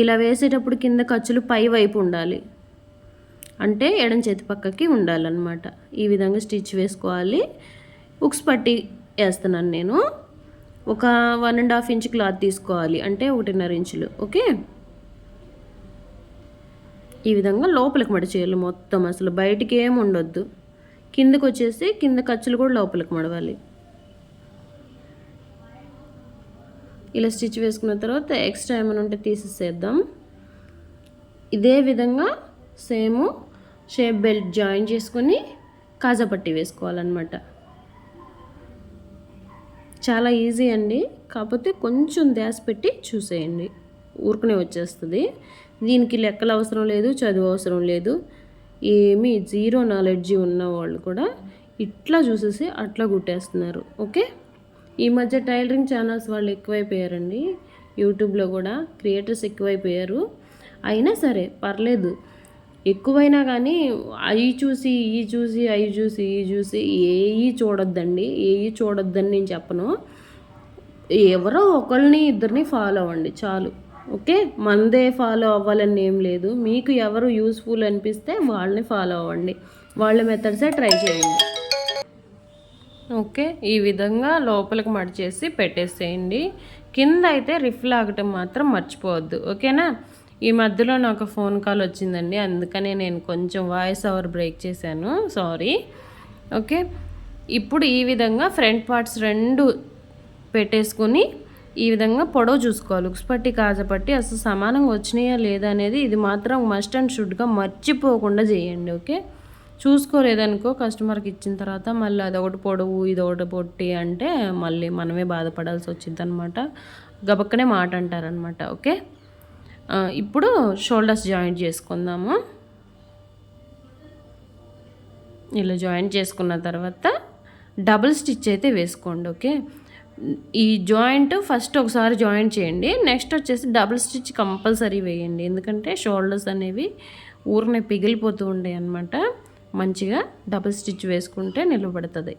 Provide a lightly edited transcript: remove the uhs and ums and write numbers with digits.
ఇలా వేసేటప్పుడు కింద ఖర్చులు పై వైపు ఉండాలి, అంటే ఎడం చేతి పక్కకి ఉండాలన్నమాట. ఈ విధంగా స్టిచ్ వేసుకోవాలి. ఉక్స్ పట్టి వేస్తున్నాను నేను. ఒక 1.5 ఇంచ్ క్లాత్ తీసుకోవాలి, అంటే 1.5 ఇంచులు. ఓకే, ఈ విధంగా లోపలికి మడి చేయాలి మొత్తం, అసలు బయటికి ఏమి ఉండొద్దు. కిందకు వచ్చేసి కింద ఖర్చులు కూడా లోపలికి మడవాలి. ఇలా స్టిచ్ వేసుకున్న తర్వాత ఎక్స్ట్రా ఏమైనా ఉంటే తీసేసేద్దాం. ఇదే విధంగా సేమ్ షేప్ బెల్ట్ జాయిన్ చేసుకొని కాజా పట్టి వేసుకోవాలన్నమాట. చాలా ఈజీ అండి, కాకపోతే కొంచెం ధ్యాస పెట్టి చూసేయండి, ఊరుకునే వచ్చేస్తుంది. దీనికి లెక్కలు అవసరం లేదు, చదువు అవసరం లేదు. ఏమీ జీరో నాలెడ్జీ ఉన్న వాళ్ళు కూడా ఇట్లా చూసేసి అట్లా కుట్టేస్తున్నారు. ఓకే, ఈ మధ్య టైలరింగ్ ఛానల్స్ వాళ్ళు ఎక్కువైపోయారండి. యూట్యూబ్లో కూడా క్రియేటర్స్ ఎక్కువైపోయారు. అయినా సరే పర్లేదు, ఎక్కువైనా కానీ అవి చూసి ఈ చూసి అవి చూసి ఈ చూసి ఏవి చూడొద్దండి. ఏవి చూడొద్దని నేను చెప్పను. ఎవరో ఒకరిని ఇద్దరిని ఫాలో అవ్వండి చాలు. ఓకే, మందే ఫాలో అవ్వాలని ఏం లేదు. మీకు ఎవరు యూస్ఫుల్ అనిపిస్తే వాళ్ళని ఫాలో అవ్వండి, వాళ్ళ మెథడ్సే ట్రై చేయండి. ఓకే, ఈ విధంగా లోపలికి మడిచేసి పెట్టేసేయండి. కింద అయితే రిఫ్ లాగటం మాత్రం మర్చిపోవద్దు. ఓకేనా. ఈ మధ్యలో నాకు ఫోన్ కాల్ వచ్చిందండి, అందుకనే నేను కొంచెం వాయిస్ ఓవర్ బ్రేక్ చేశాను, సారీ. ఓకే, ఇప్పుడు ఈ విధంగా ఫ్రంట్ పార్ట్స్ రెండు పెట్టేసుకొని ఈ విధంగా పొడవు చూసుకోవాలి. ఉక్స్ పట్టి కాజా పట్టి అసలు సమానంగా వచ్చినాయా లేదా అనేది ఇది మాత్రం మస్ట్ అండ్ షుడ్గా మర్చిపోకుండా చేయండి. ఓకే, చూసుకోలేదనుకో కస్టమర్కి ఇచ్చిన తర్వాత మళ్ళీ అదొకటి పొడవు ఇదొకటి పొట్టి అంటే మళ్ళీ మనమే బాధపడాల్సి వచ్చింది అనమాట. గబక్కనే మాట అంటారనమాట. ఓకే, ఇప్పుడు షోల్డర్స్ జాయింట్ చేసుకుందాము. ఇలా జాయింట్ చేసుకున్న తర్వాత డబుల్ స్టిచ్ అయితే వేసుకోండి. ఓకే, ఈ జాయింట్ ఫస్ట్ ఒకసారి జాయింట్ చేయండి, నెక్స్ట్ వచ్చేసి డబుల్ స్టిచ్ కంపల్సరీ వేయండి. ఎందుకంటే షోల్డర్స్ అనేవి ఊరినే పిగిలిపోతూ ఉంటాయి అన్నమాట. మంచిగా డబుల్ స్టిచ్ వేసుకుంటే నిలబడుతుంది.